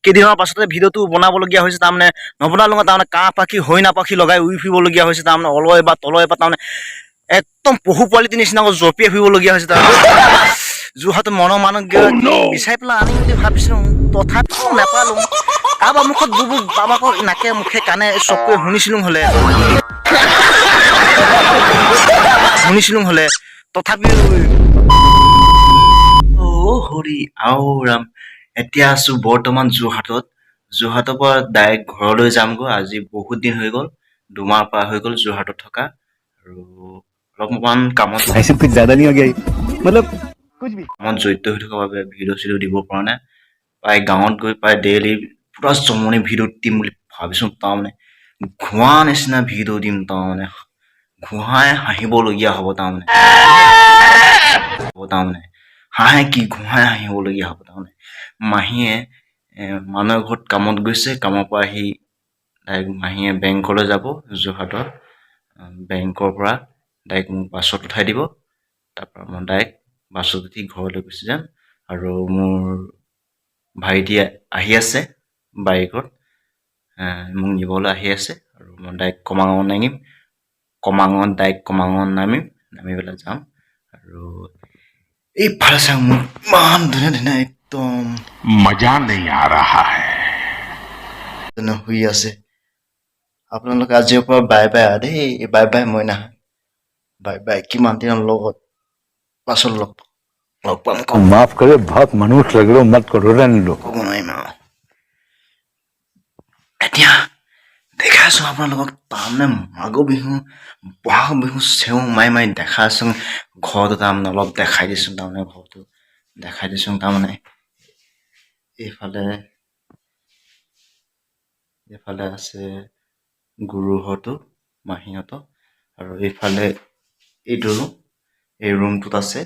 কেইদিনমানৰ পাছতে ভিডিঅ'টো বনাবলগীয়া হৈছে তাৰমানে নবনালোঁ তাৰমানে কাঁহ পাখি হৰিণা পাখি লগাই উৰি ফুৰিবলগীয়া হৈছে তাৰমানে অলয় বা তলয় বা তাৰমানে একদম পশু পোৱালিটোৰ নিচিনাকৈ জঁপিয়াই ফুৰিবলগীয়া হৈছে তাৰমানে যোৰহাটৰ মনৰ মানুহ বিচাৰি পেলাই আনিম বুলি ভাবিছিলোঁ তথাপিও নাপালোঁ কাৰোবাৰ মুখত বুবু বাবাকৰ নাকে মুখে কাণে চকুৱে শুনিছিলোঁ হ'লে তথাপিও হৰি আও ৰাম এতিয়া আছো বৰ্তমান যোৰহাটৰ পৰা ডাইৰেক্ট ঘৰলৈ যামগৈ আজি বহুত দিন হৈ গ'ল 2 মাহ পাৰ হৈ গ'ল যোৰহাটত থকা আৰু অলপমান কামত জড়িত হৈ থকাৰ বাবে ভিডিঅ' দিব পৰা নাই প্ৰায় গাঁৱত গৈ প্ৰায় ডেইলি পুৰা জমনি ভিডিঅ' দিম বুলি ভাবিছোঁ তাৰমানে ঘোঁৱা নিচিনা ভিডিঅ' দিম তাৰমানে ঘোঁহাই হাঁহিবলগীয়া হ'ব তাৰমানে হাঁহে কি ঘোঁহাই হাঁহিবলগীয়া হ'ব তাৰমানে মাহীয়ে মানুহৰ ঘৰত কামত গৈছে কামৰ পৰা আহি ডাইৰেক্ট মাহীয়ে বেংকলৈ যাব যোৰহাটৰ বেংকৰ পৰা ডাইৰেক্ট মোক বাছত উঠাই দিব তাৰপৰা মই ডাইৰেক্ট বাছত উঠি ঘৰলৈ গুচি যাম আৰু মোৰ ভাইটি আহি আছে বাইকত মোক নিবলৈ আহি আছে আৰু মই ডাইৰেক্ট কমাঙত নামিম নামি পেলাই যাম আৰু এইফালে চাওঁ মোৰ ইমান ধুনীয়া ধুনীয়া একদম मजा नहीं आ रहा है শুই আছে আপোনালোকে আজিৰ পৰা বাই বাই দেই বাই বাই মই নাহা বাই বাই কিমান দিনৰ লগত পাছত লগ পাম माफ करे बहुत मनुष्य लग रहे हो मत करो रहने दो ক'ব নোৱাৰিম আৰু এতিয়া দেখাইছোঁ আপোনালোকক তাৰমানে মাঘৰ বিহু বহাগ বিহু চেও মাৰি দেখাইছোঁ ঘৰটো তাৰমানে অলপ দেখাই দিছোঁ তাৰমানে ঘৰটো দেখাই দিছোঁ তাৰমানে এইফালে আছে গুৰুহঁতো মাহীহঁতো আৰু এইফালে এইটো এই ৰুমটোত আছে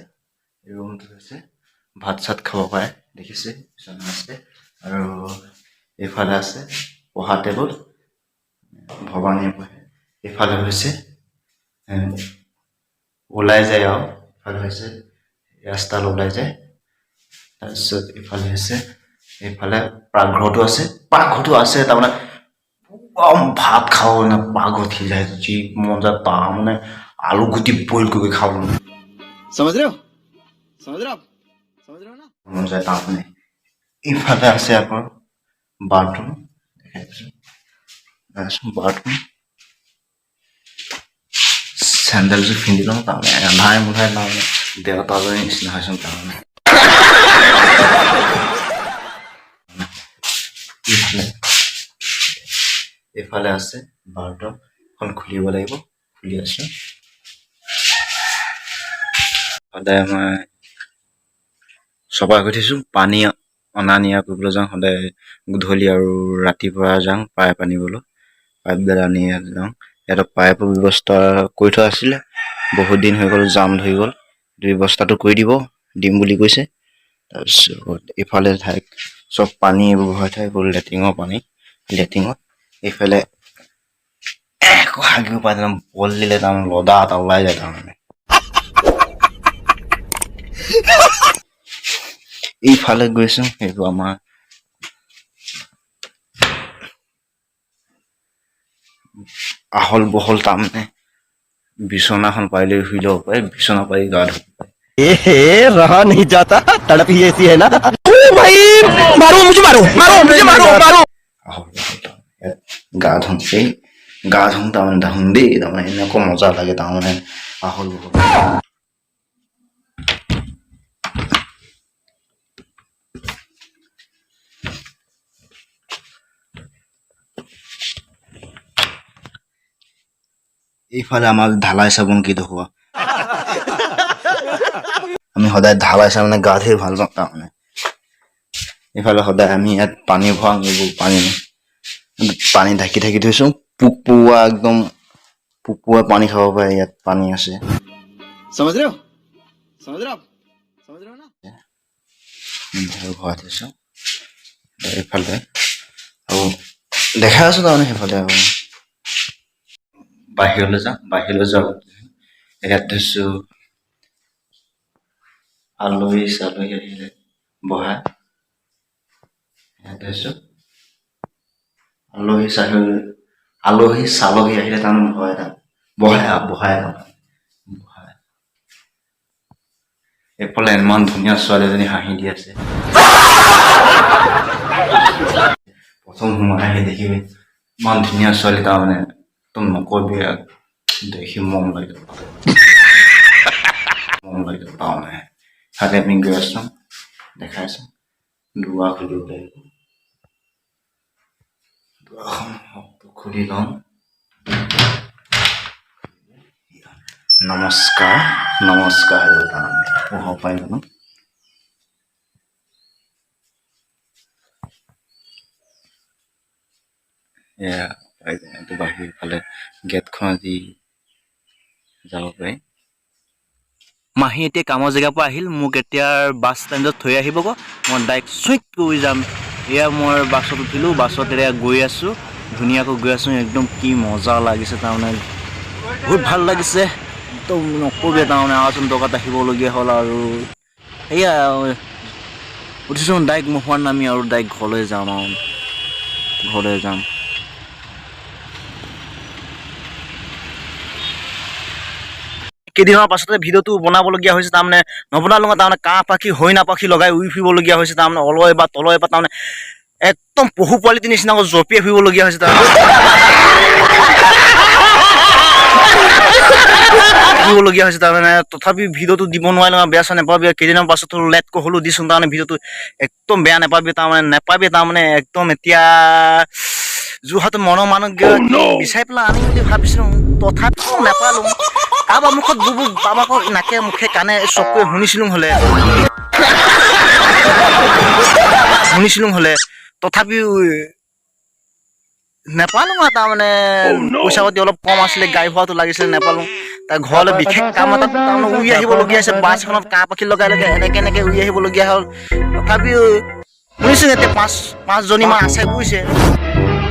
ভাত চাত খাব পাৰে দেখিছে বিচনা আছে আৰু এইফালে আছে পঢ়া টেবুল ভবানী পঢ়ে এইফালে হৈছে ওলাই যায় আৰু এইফালে হৈছে ৰাস্তালৈ ওলাই যায় তাৰপিছত এইফালে পাকঘৰটো আছে তাৰমানে ভাত খাব মানে পাকঘৰত সিজাই যি মজা তাৰমানে আলু গুটি বইল কৰি খাব মন যায় তাৰমানে এইফালে আছে আকৌ বাথৰুম চেণ্ডেলযোৰ পিন্ধি লওঁ তাৰমানে এন্ধাৰে মুন্ধাৰে তাৰমানে দেউতাজনীৰ নিচিনা হৈছোঁ তাৰমানে এইফালে আছে বাথৰুমখন খুলিব লাগিব খুলি আছো সদায় মই চফা কৰি থৈছোঁ পানী অনা নিয়া কৰিবলৈ যাওঁ সদায় গধূলি আৰু ৰাতিপুৱা যাওঁ পাইপ আনিবলৈ পাইপডাল আনি যাওঁ ইয়াত পাইপৰ ব্যৱস্থা কৰি থোৱা আছিলে বহুত দিন হৈ গ'ল জাম ধৰি গ'ল ব্যৱস্থাটো কৰি দিম বুলি কৈছে তাৰপিছত এইফালে চব পানী এইবোৰ ভৰাই থৈ গ'ল লেট্ৰিঙত এইফালে একো হাগিব পাৰে বল দিলে তাৰমানে লদা এটা ওলাই যায় তাৰমানে এইফালে গৈছো এইবোৰ আমাৰ আহল বহল তাৰমানে বিছনাখন পাৰিলে শুই ল'ব পাৰে বিছনা পাৰি গা ধুব পাৰে रहा नहीं जाता तड़प ही ऐसी है ना भाई मारो मुझे আহল বহল গা ধুম তাৰমানে ধুম দেই তাৰমানে এনেকুৱা মজা লাগে তাৰমানে আহল বহল এইফালে আমাৰ ঢালাই চাবোন কি দেখুৱা আমি সদায় ঢালাই চাবোনে গা ধুই ভাল পাওঁ তাৰমানে এইফালে সদায় আমি ইয়াত পানী ভৰাওঁ এইবোৰ পানী ঢাকি থৈছোঁ পোক পৰুৱা পানী খাব পাৰে ইয়াত পানী আছে ভৰাই থৈছোঁ এইফালে আৰু দেখাই আছো তাৰমানে সেইফালে আৰু বাহিৰলৈ যাওঁ ইয়াত থৈছোঁ আলহী চালহী আহিলে বহা ইয়াতে আছো আলহী চালহী আহিলে তাৰমানে ভয় এটা বহাই এইফালে ইমান ধুনীয়া ছোৱালীজনী হাঁহি দি আছে প্ৰথম সোমাই আহি দেখিবি ইমান ধুনীয়া ছোৱালী তাৰমানে একদম নকবি দেখি মন লাগি যাব তাৰমানে তাকে আমি গৈ আছো দেখাই আছো দুৱাৰ খুলিব লাগিব দুৱাৰখন খুলি লওঁ নমস্কাৰ তাৰমানে পঢ়াব পাৰিম জানো এয়া এইটো বাহিৰ ফালে গেটখন আজি যাব পাৰি মাহী এতিয়া কামৰ জেগাৰ পৰা আহিল মোক এতিয়া বাছ ষ্টেণ্ডত থৈ আহিবগৈ মই ডাইৰেক্ট চুইট কৰি যাম এয়া মই বাছত উঠিলোঁ বাছত এতিয়া গৈ আছোঁ ধুনীয়াকৈ গৈ আছোঁ একদম কি মজা লাগিছে তাৰমানে বহুত ভাল লাগিছে একদম নকবি তাৰমানে আচোন টকাত আহিবলগীয়া হ'ল আৰু এয়া উঠিছোঁ ডাইৰেক্ট মুখত নামি আৰু ডাইৰেক্ট ঘৰলৈ যাম কেইদিনমানৰ পাছতে ভিডিঅ'টো বনাবলগীয়া হৈছে তাৰমানে নবনালোঁ তাৰমানে কাঁহ পাখি হৰিণা পাখি লগাই উৰি ফুৰিবলগীয়া হৈছে তাৰমানে অলয় বা তলয় বা তাৰমানে একদম পশু পোৱালিটোৰ নিচিনাকৈ জঁপিয়াই ফুৰিবলগীয়া হৈছে তাৰমানে তথাপি ভিডিঅ'টো দিব নোৱাৰিলোঁ বেয়া চেয়া নাপাবি কেইদিনমান পাছত লেটকৈ হ'লেও দিছোঁ তাৰমানে ভিডিঅ'টো একদম বেয়া নাপাবি তাৰমানে একদম এতিয়া যোৰহাটৰ মনৰ মানুহ বিচাৰি পেলাই আনিম বুলি ভাবিছিলোঁ তথাপিও নাপালোঁ কাৰোবাৰ মুখত বুবু বাবাকৰ নাকে মুখে কাণে চকুৱে শুনিছিলোঁ হ'লে তথাপিও নেপালোঁ তাৰমানে পইচা পাতি অলপ কম আছিলে গাড়ী ভাড়াটো লাগিছিলে নেপালোঁ তাৰ ঘৰলৈ বিশেষ কাম এটা তাৰমানে উৰি আহিবলগীয়া হৈছে বাছখনত কাঁহ পাখি লগাই এনেকে উৰি আহিবলগীয়া হ'ল তথাপিও শুনিছোঁ এতিয়া পাঁচজনীমান আছে বুজিছে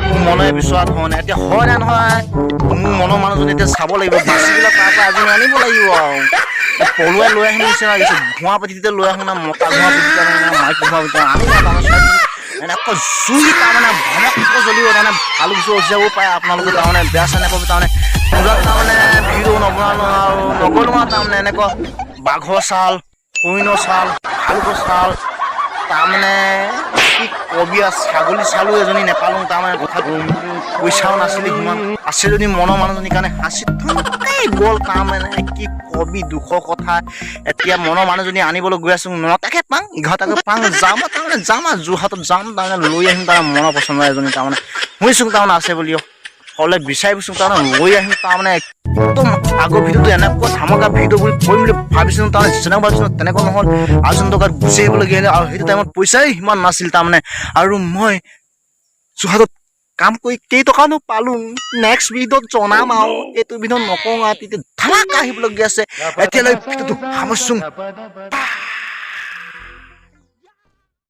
মোৰ মনে বিচৰা ধৰণে এতিয়া হয় নে নহয় মোৰ মনৰ মানুহজনী এতিয়া চাব লাগিব বাছবিলাক তাৰ পৰা এজনী আনিব লাগিব আৰু পলুৱাই লৈ আহিম নিচিনা লাগিছে ধোঁৱা পাতিতে লৈ আহোঁ না মতা ধোঁৱা পাতিতে মাইক ধোঁৱা পাতিতে আনিম এনেকৈ জুই তাৰমানে ভমককৈ জ্বলিব তাৰমানে ভাল বস্তু যাব পাৰে আপোনালোকে তাৰমানে বেয়া চেয়া নাপাব তাৰমানে পূজাত তাৰমানে ভিডিঅ' নবনালোঁ আৰু নগ'লোঁ তাৰমানে এনেকুৱা বাঘৰ ছাল হৰিণৰ ছাল ভালুকৰ ছাল তাৰমানে কি কবি আৰু ছাগলী চালো এজনী নেপালোঁ তাৰমানে কথাটো পইচাও নাছিলে সিমান আছে যদি মনৰ মানুহজনীৰ কাৰণে হাঁচি গ'ল তাৰমানে কি কবি দুখৰ কথা এতিয়া মনৰ মানুহজনী আনিবলৈ গৈ আছোঁ 9টাকে পাং 11টাকে পাং যাম আৰু যোৰহাটত যাম তাৰমানে লৈ আহিম তাৰমানে মনৰ পচন্দৰ এজনী তাৰমানে শুনিছোঁ তাৰমানে আছে বুলি হ'লে বিচাৰি ফুৰিছোঁ তাৰমানে লৈ আহিম তাৰমানে একদম আগৰ ভিডিঅ'টো এনেকুৱা ধামাকা ভিডিঅ' বুলি কৰিম বুলি ভাবিছিলোঁ তাৰমানে যেনেকৈ ভাবিছিলোঁ তেনেকুৱা নহ'ল আজোন টকাত গুচি আহিবলগীয়া হ'লে আৰু সেইটো টাইমত পইচাই সিমান নাছিল তাৰমানে আৰু মই যোৰহাটত কাম কৰি কেইটকানো পালোঁ নেক্সট ভিডিঅ'ত জনাম আৰু এইটো ভিডিঅ'ত নকওঁ আৰু তেতিয়া ধামাকা আহিবলগীয়া আছে এতিয়ালৈ ভিডিঅ'টো সামৰিছোঁ